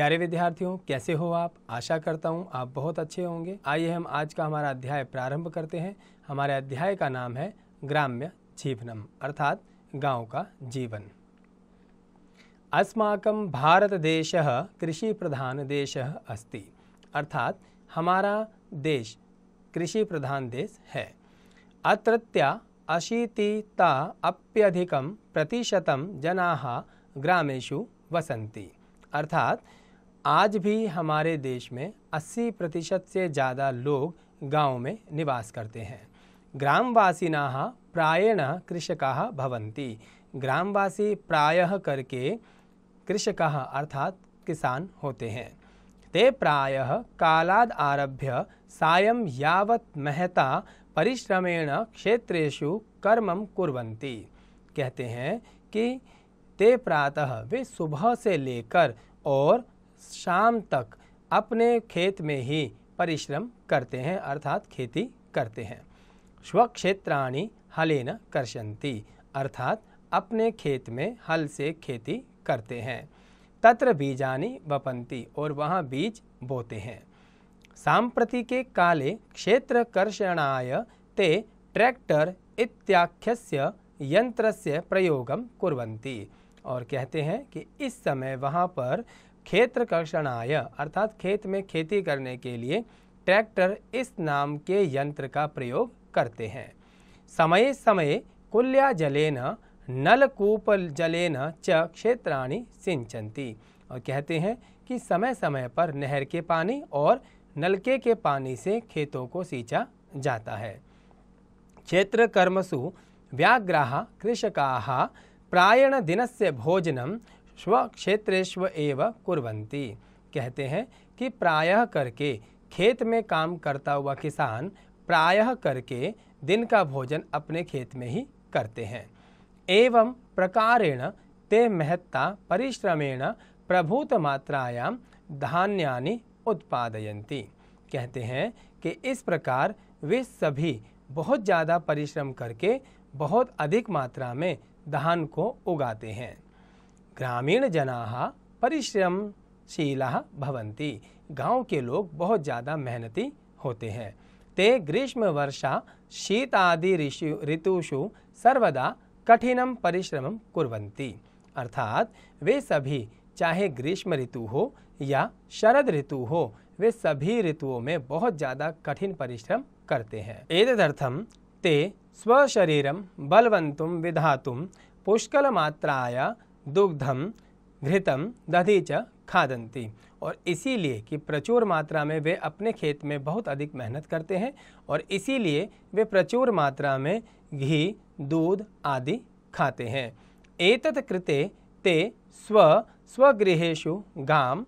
प्यारे विद्यार्थियों, कैसे हो आप? आशा करता हूँ आप बहुत अच्छे होंगे। आइए हम आज का हमारा अध्याय प्रारंभ करते हैं। हमारे अध्याय का नाम है ग्राम्य जीवनम, अर्थात गांव का जीवन। अस्माकं भारतदेशः कृषि प्रधान देशः अस्ति, अर्थात हमारा देश कृषि प्रधान देश है। अत्रत्या 80% प्रतिशतं जनाः ग्रामेषु वसन्ति, अर्थात आज भी हमारे देश में 80% से ज़्यादा लोग गांव में निवास करते हैं। ग्रामवासिनाः प्रायेण कृषकाः भवन्ति, ग्रामवासी प्रायः करके कृषकाः अर्थात किसान होते हैं। ते प्रायः कालाद् आरभ्य सायं यावत् महता परिश्रमेण क्षेत्रेषु कर्मं कुर्वन्ति। कहते हैं कि ते प्रातः वे सुबह से लेकर और शाम तक अपने खेत में ही परिश्रम करते हैं, अर्थात खेती करते हैं। स्वक्षेत्राणि हलेन कर्षन्ति, अर्थात अपने खेत में हल से खेती करते हैं। तत्र बीजानि वपन्ति, और वहाँ बीज बोते हैं। साम्प्रतिके काले क्षेत्रकर्षणाय ते ट्रैक्टर इत्याख्यस्य यंत्रस्य प्रयोगं कुर्वन्ति, और कहते हैं कि इस समय वहाँ पर क्षेत्रकर्षणाय अर्थात खेत में खेती करने के लिए ट्रैक्टर इस नाम के यंत्र का प्रयोग करते हैं। समये समये कुल्या जलेन नलकूप जलेन च क्षेत्राणि सिंचन्ति, और कहते हैं कि समय समय पर नहर के पानी और नलके के पानी से खेतों को सींचा जाता है। क्षेत्रकर्मसु व्याघ्राः कृषकाः प्रायेण दिनस्य भोजनं स्वक्षेत्रेषु एव कुर्वन्ति। कहते हैं कि प्रायः करके खेत में काम करता हुआ किसान प्रायः करके दिन का भोजन अपने खेत में ही करते हैं। एवं प्रकारेण ते महत्ता परिश्रमेण प्रभूत मात्रायां धान्यानि उत्पादयन्ति। कहते हैं कि इस प्रकार वे सभी बहुत ज़्यादा परिश्रम करके बहुत अधिक मात्रा में धान को उगाते हैं। ग्रामीण जनाः परिश्रमशीलाः भवन्ति, गांव के लोग बहुत ज़्यादा मेहनती होते हैं। ते ग्रीष्म वर्षा शीत आदि ऋतुषु सर्वदा कठिनम परिश्रमं कुर्वन्ति, अर्थात वे सभी चाहे ग्रीष्म ऋतु हो या शरद ऋतु हो, वे सभी ऋतुओं में बहुत ज़्यादा कठिन परिश्रम करते हैं। एतदर्थं ते स्वशरीरं बलवन्तुं विधातुं पुष्कलमात्राया दुग्धम घृतम दधि च खादन्ति, और इसीलिए कि प्रचुर मात्रा में वे अपने खेत में बहुत अधिक मेहनत करते हैं और इसीलिए वे प्रचुर मात्रा में घी, दूध आदि खाते हैं। एतत् कृते ते स्वगृहेषु गाम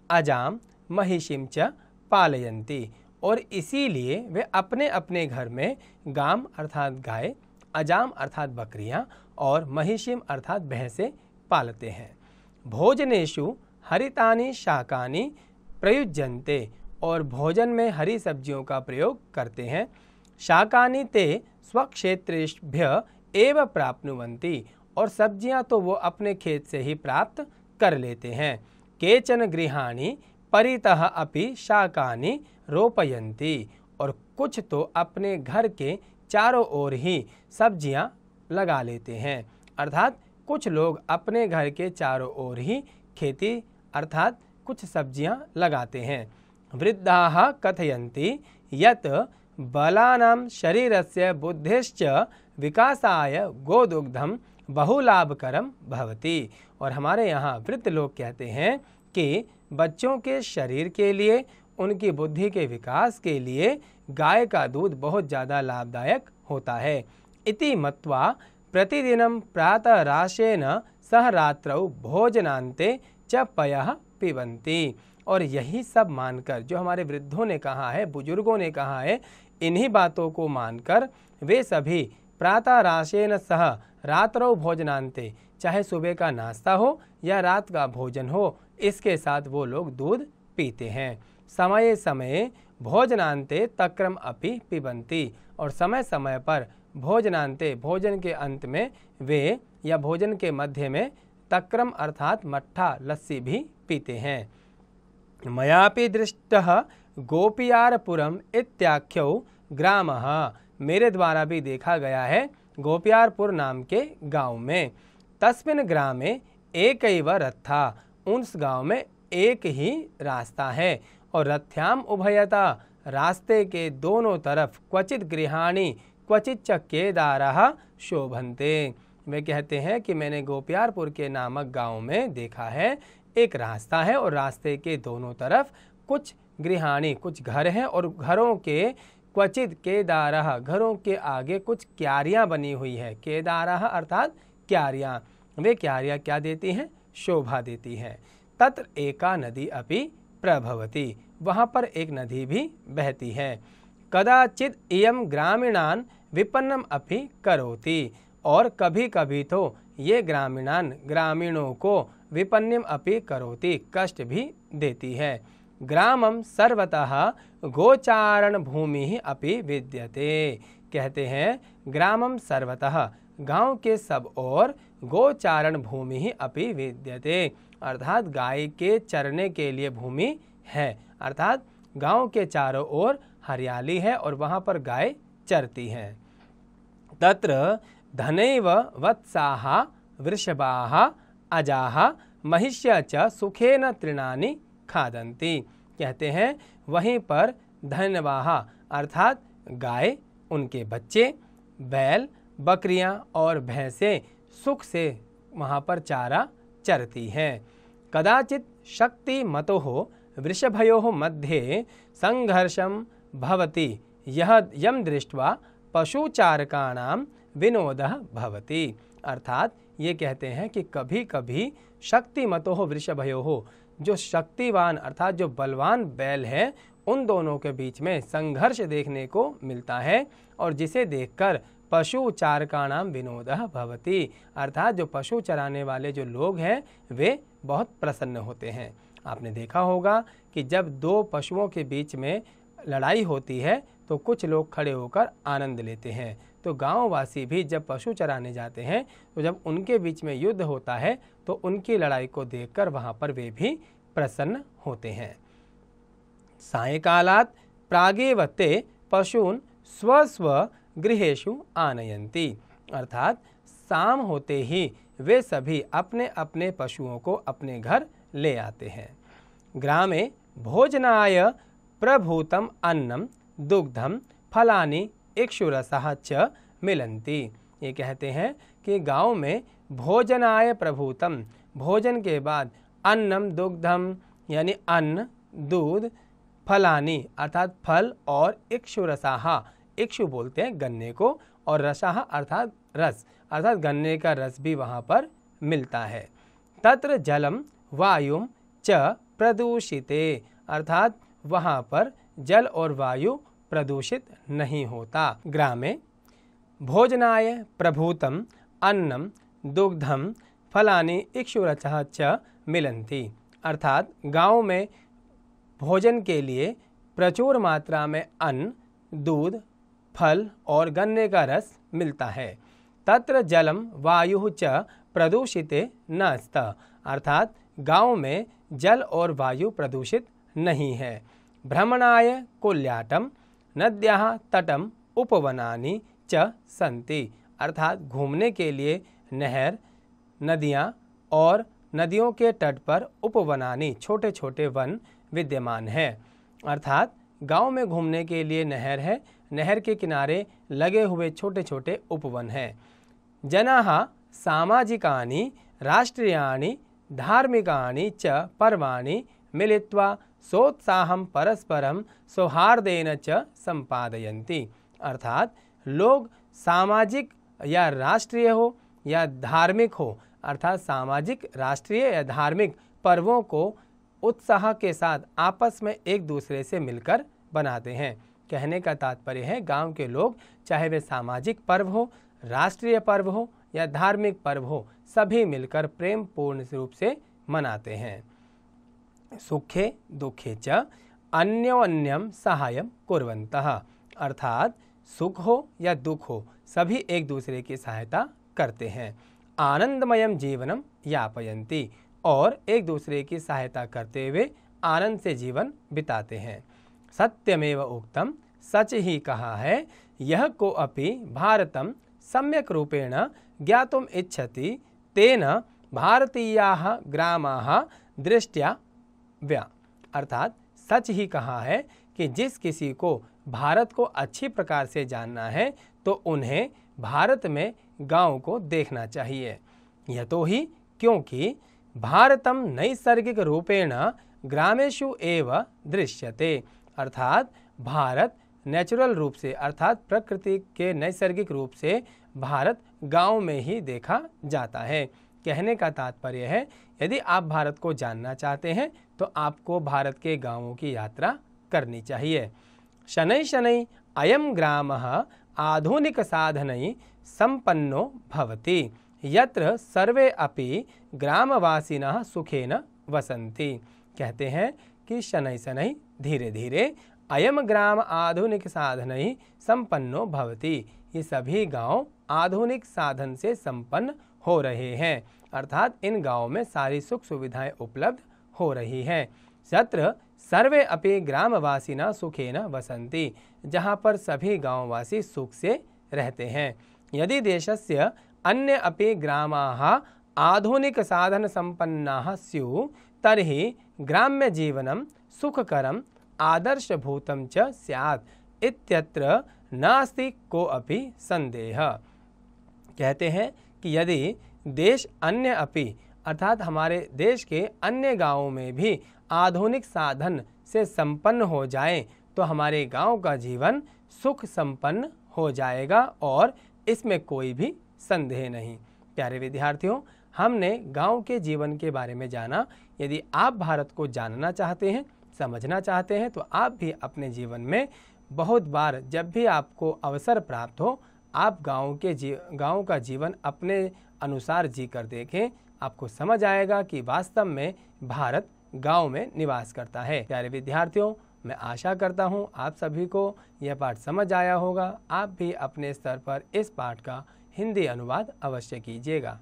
अजाम महिषीं च पालयन्ति, और इसीलिए वे अपने अपने घर में गाम अर्थात गाय, अजाम अर्थात बकरियां और महिषीं अर्थात भैंसें पालते हैं। भोजनेषु हरितानि शाकानि प्रयुज्यन्ते, और भोजन में हरी सब्जियों का प्रयोग करते हैं। शाकानि ते स्वक्षेत्रेभ्य एव प्राप्नुवन्ति, और सब्जियां तो वो अपने खेत से ही प्राप्त कर लेते हैं। केचन गृहाणि परितः अपि शाकानि रोपयन्ति, और कुछ तो अपने घर के चारों ओर ही सब्जियां लगा लेते हैं, अर्थात कुछ लोग अपने घर के चारों ओर ही खेती अर्थात कुछ सब्जियां लगाते हैं। वृद्धाः कथयन्ति यत् बलानां शरीरस्य बुद्धिश्च विकासाय गोदुग्धं बहुलाभकरं भवति, और हमारे यहाँ वृद्ध लोग कहते हैं कि बच्चों के शरीर के लिए, उनकी बुद्धि के विकास के लिए गाय का दूध बहुत ज़्यादा लाभदायक होता है। इति मत्वा प्रतिदिनं प्रातः राशेन सह रात्रौ भोजनान्ते च पयः पिबन्ति, और यही सब मानकर जो हमारे वृद्धों ने कहा है, बुजुर्गों ने कहा है, इन्हीं बातों को मानकर वे सभी प्रातः राशेन सह रात्रौ भोजनान्ते, चाहे सुबह का नाश्ता हो या रात का भोजन हो, इसके साथ वो लोग दूध पीते हैं। समय समय भोजनान्ते तक्रम अपि पिबन्ति, और समय समय पर भोजनान्ते भोजन के अंत में वे या भोजन के मध्य में तक्रम अर्थात मट्ठा लस्सी भी पीते हैं। मयापि दृष्टः गोपियारपुरम इत्याख्यो ग्रामः, मेरे द्वारा भी देखा गया है गोपियारपुर नाम के गांव में। तस्मिन् ग्रामे एकैव रथा, उस गांव में एक ही रास्ता है। और रथ्याम उभयता, रास्ते के दोनों तरफ क्वचित गृहाणि क्वचित च केदारः शोभन्ते। वे कहते हैं कि मैंने गोपियारपुर के नामक गांव में देखा है एक रास्ता है और रास्ते के दोनों तरफ कुछ गृहाणि कुछ घर हैं और घरों के क्वचित केदारः, घरों के आगे कुछ क्यारियां बनी हुई है। केदारः अर्थात क्यारियां, वे क्यारियां क्या देती हैं? शोभा देती हैं। तत्र एका नदी अपि प्रभवति, वहाँ पर एक नदी भी बहती है। कदाचित इयं ग्रामीणान विपन्नम अपि करोति, और कभी कभी तो ये ग्रामीणों को विपन्नम अपि करोति, कष्ट भी देती है। ग्रामम सर्वतः गोचारण भूमि अपि विद्यते, कहते हैं ग्रामम सर्वतः, गांव के सब ओर गोचारण भूमि अपि विद्यते, अर्थात गाय के चरने के लिए भूमि है। अर्थात गांव के चारों ओर हरियाली है और वहां पर गाय चरती हैं। तत्र धनैव वत्साः वृषभाः अजाः महिष्या च सुखेन तृणानि खादन्ति, कहते हैं वहीं पर धनवाह अर्थात गाय, उनके बच्चे, बैल, बकरियां और भैंसें सुख से वहाँ पर चारा चरती हैं। कदाचित शक्ति मतोः वृषभयोः मध्ये संघर्षं भवति, यह यम दृष्ट्वा पशुचारकाणां विनोदः भवति, अर्थात ये कहते हैं कि कभी कभी शक्तिमतोः वृषभयोः, जो शक्तिवान अर्थात जो बलवान बैल है उन दोनों के बीच में संघर्ष देखने को मिलता है और जिसे देखकर पशु चारकाणाम विनोदः भवति, अर्थात जो पशु चराने वाले जो लोग हैं वे बहुत प्रसन्न होते हैं। आपने देखा होगा कि जब दो पशुओं के बीच में लड़ाई होती है तो कुछ लोग खड़े होकर आनंद लेते हैं। तो गांववासी भी जब पशु चराने जाते हैं तो जब उनके बीच में युद्ध होता है तो उनकी लड़ाई को देखकर वहां पर वे भी प्रसन्न होते हैं। सायंकालात् प्रागेव ते पशून् स्वस्व गृहेषु आनयन्ति, अर्थात शाम होते ही वे सभी अपने अपने पशुओं को अपने घर ले आते हैं। ग्रामे भोजनाय प्रभूतम अन्नम दुग्धम फलानि इक्षुरसः च मिलन्ति, ये कहते हैं कि गांव में भोजनाय प्रभूतम, भोजन के बाद अन्नम दुग्धम यानी अन्न, दूध, फलानि अर्थात फल और इक्षुरसाः, इक्षु बोलते हैं गन्ने को और रसाः अर्थात रस, अर्थात गन्ने का रस भी वहाँ पर मिलता है। तत्र जलम वायुम च प्रदूषिते, अर्थात वहाँ पर जल और वायु प्रदूषित नहीं होता। ग्रामे भोजनाय प्रभूतम अन्नम दुग्धम फलानि इक्षुरसः च मिलन्ति, अर्थात गांव में भोजन के लिए प्रचुर मात्रा में अन्न, दूध, फल और गन्ने का रस मिलता है। तत्र जलम वायुः च प्रदूषिते न स्तः, अर्थात गांव में जल और वायु प्रदूषित नहीं है। भ्रमणाय कुल्याटम नद्याः तटम उपवनानि च सन्ति, अर्थात घूमने के लिए नहर, नदियाँ और नदियों के तट पर उपवनानि छोटे छोटे वन विद्यमान है, अर्थात गांव में घूमने के लिए नहर है, नहर के किनारे लगे हुए छोटे छोटे उपवन हैं। जनाः सामाजिकानि राष्ट्रीयानि धार्मिकानि च पर्वाणि मिलित्वा सोत्साहं परस्परम सौहार्देन च संपादयन्ति, अर्थात लोग सामाजिक या राष्ट्रीय हो या धार्मिक हो, अर्थात सामाजिक, राष्ट्रीय या धार्मिक पर्वों को उत्साह के साथ आपस में एक दूसरे से मिलकर बनाते हैं। कहने का तात्पर्य है गांव के लोग चाहे वे सामाजिक पर्व हो, राष्ट्रीय पर्व हो या धार्मिक पर्व हो, सभी मिलकर प्रेम पूर्ण रूप से मनाते हैं। सुखे दुखे च अन्योन्यम सहायम कुर्वन्तः, अर्थात सुख हो या दुख हो सभी एक दूसरे की सहायता करते हैं। आनंदमयम जीवनम यापयन्ति, और एक दूसरे की सहायता करते हुए आनंद से जीवन बिताते हैं। सत्यमेव उक्तम, सच ही कहा है, यह को अपि भारतम सम्यक रूपेण ज्ञातुम इच्छति तेन भारतीयाः ग्रामाः दृष्टव्या। अर्थात सच ही कहा है कि जिस किसी को भारत को अच्छी प्रकार से जानना है तो उन्हें भारत में गांव को देखना चाहिए। यतोहि क्योंकि भारतम नैसर्गिक रूपेण ग्रामेषु एव दृश्यते। अर्थात भारत नेचुरल रूप से अर्थात प्रकृति के नैसर्गिक रूप से भारत गांव में ही देखा जाता है। कहने का तात्पर्य है, यदि आप भारत को जानना चाहते हैं तो आपको भारत के गांवों की यात्रा करनी चाहिए। शनै शनै अयं ग्रामः आधुनिक साधनै संपन्नो भवति यत्र सर्वे अपि ग्रामवासिनः सुखेन वसन्ति। कहते हैं कि शनै शनै धीरे धीरे अयम ग्राम आधुनिक साधनै संपन्नो भवति, ये सभी गांव आधुनिक साधन से संपन्न हो रहे हैं। अर्थात इन गांवों में सारी सुख सुविधाएं उपलब्ध हो रही हैं। यत्र सर्वे अपि ग्रामवासिना सुखेन वसन्ति, जहाँ पर सभी गांववासी सुख से रहते हैं। यदि देशस्य अन्य अपि ग्रामाः आधुनिक साधन संपन्नाः स्युः तर्हि ग्राम्य जीवनं सुखकरम् आदर्शभूतं च स्यात् इत्यत्र नास्ति कोऽपि संदेहः। कहते हैं कि यदि देश अन्य अपि अर्थात हमारे देश के अन्य गांवों में भी आधुनिक साधन से संपन्न हो जाएं तो हमारे गांव का जीवन सुख संपन्न हो जाएगा और इसमें कोई भी संदेह नहीं। प्यारे विद्यार्थियों, हमने गांव के जीवन के बारे में जाना। यदि आप भारत को जानना चाहते हैं, समझना चाहते हैं तो आप भी अपने जीवन में बहुत बार जब भी आपको अवसर प्राप्त हो आप गांव का जीवन अपने अनुसार जी कर देखें। आपको समझ आएगा कि वास्तव में भारत गांव में निवास करता है। प्यारे विद्यार्थियों, मैं आशा करता हूं आप सभी को यह पाठ समझ आया होगा। आप भी अपने स्तर पर इस पाठ का हिंदी अनुवाद अवश्य कीजिएगा।